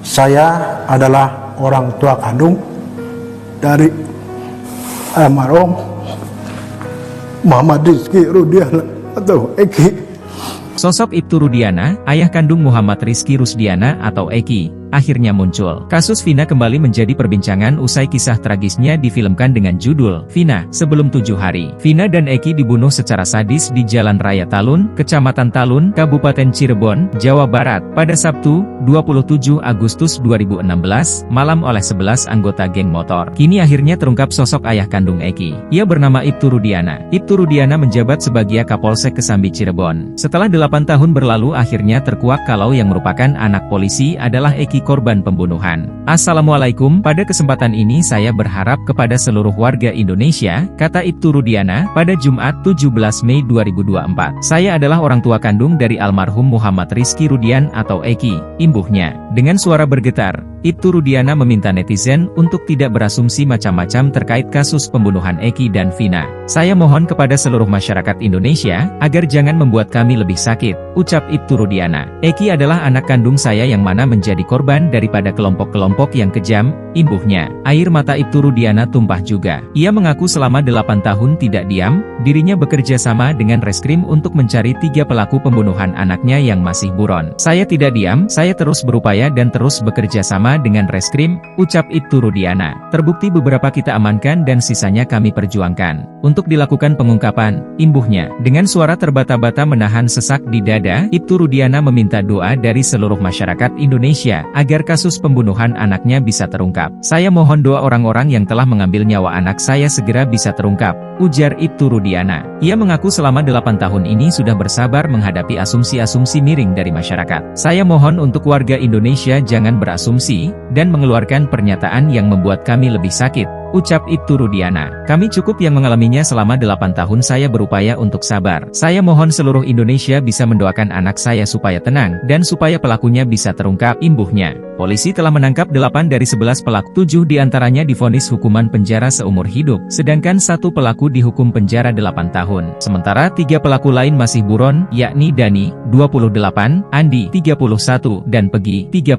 Saya adalah orang tua kandung dari almarhum Muhammad Rizky Rudiana atau Eki. Sosok Ibtu Rudiana, ayah kandung Muhammad Rizky Rusdiana atau Eki, akhirnya muncul. Kasus Vina kembali menjadi perbincangan usai kisah tragisnya difilmkan dengan judul Vina, Sebelum 7 Hari. Vina dan Eki dibunuh secara sadis di Jalan Raya Talun, Kecamatan Talun, Kabupaten Cirebon, Jawa Barat, pada Sabtu, 27 Agustus 2016, malam oleh 11 anggota geng motor. Kini akhirnya terungkap sosok ayah kandung Eki. Ia bernama Ibtu Rudiana. Ibtu Rudiana menjabat sebagai Kapolsek Kesambi Cirebon. Setelah 8 tahun berlalu akhirnya terkuak kalau yang merupakan anak polisi adalah Eki korban pembunuhan. Assalamualaikum, pada kesempatan ini saya berharap kepada seluruh warga Indonesia, kata Ibtu Rudiana, pada Jumat 17 Mei 2024. Saya adalah orang tua kandung dari almarhum Muhammad Rizky Rudian atau Eki, imbuhnya. Dengan suara bergetar, Ibtu Rudiana meminta netizen untuk tidak berasumsi macam-macam terkait kasus pembunuhan Eki dan Vina. Saya mohon kepada seluruh masyarakat Indonesia, agar jangan membuat kami lebih sakit, ucap Ibtu Rudiana. Eki adalah anak kandung saya yang mana menjadi korban daripada kelompok-kelompok yang kejam, imbuhnya. Air mata Ibtu Rudiana tumpah juga. Ia mengaku selama 8 tahun tidak diam, dirinya bekerja sama dengan reskrim untuk mencari 3 pelaku pembunuhan anaknya yang masih buron. Saya tidak diam, saya terus berupaya dan terus bekerja sama dengan reskrim, ucap Ibtu Rudiana. Terbukti beberapa kita amankan dan sisanya kami perjuangkan untuk dilakukan pengungkapan, imbuhnya. Dengan suara terbata-bata menahan sesak di dada, Ibtu Rudiana meminta doa dari seluruh masyarakat Indonesia agar kasus pembunuhan anaknya bisa terungkap. Saya mohon doa orang-orang yang telah mengambil nyawa anak saya segera bisa terungkap, ujar Ibtu Rudiana. Ia mengaku selama 8 tahun ini sudah bersabar menghadapi asumsi-asumsi miring dari masyarakat. Saya mohon untuk warga Indonesia jangan berasumsi dan mengeluarkan pernyataan yang membuat kami lebih sakit, ucap Ibtu Rudiana. Kami cukup yang mengalaminya selama 8 tahun. Saya berupaya untuk sabar. Saya mohon seluruh Indonesia bisa mendoakan anak saya supaya tenang, dan supaya pelakunya bisa terungkap, imbuhnya. Polisi telah menangkap 8 dari 11 pelaku, 7 diantaranya divonis hukuman penjara seumur hidup, sedangkan 1 pelaku dihukum penjara 8 tahun. Sementara 3 pelaku lain masih buron, yakni Dani, 28, Andi, 31, dan Pegi, 30.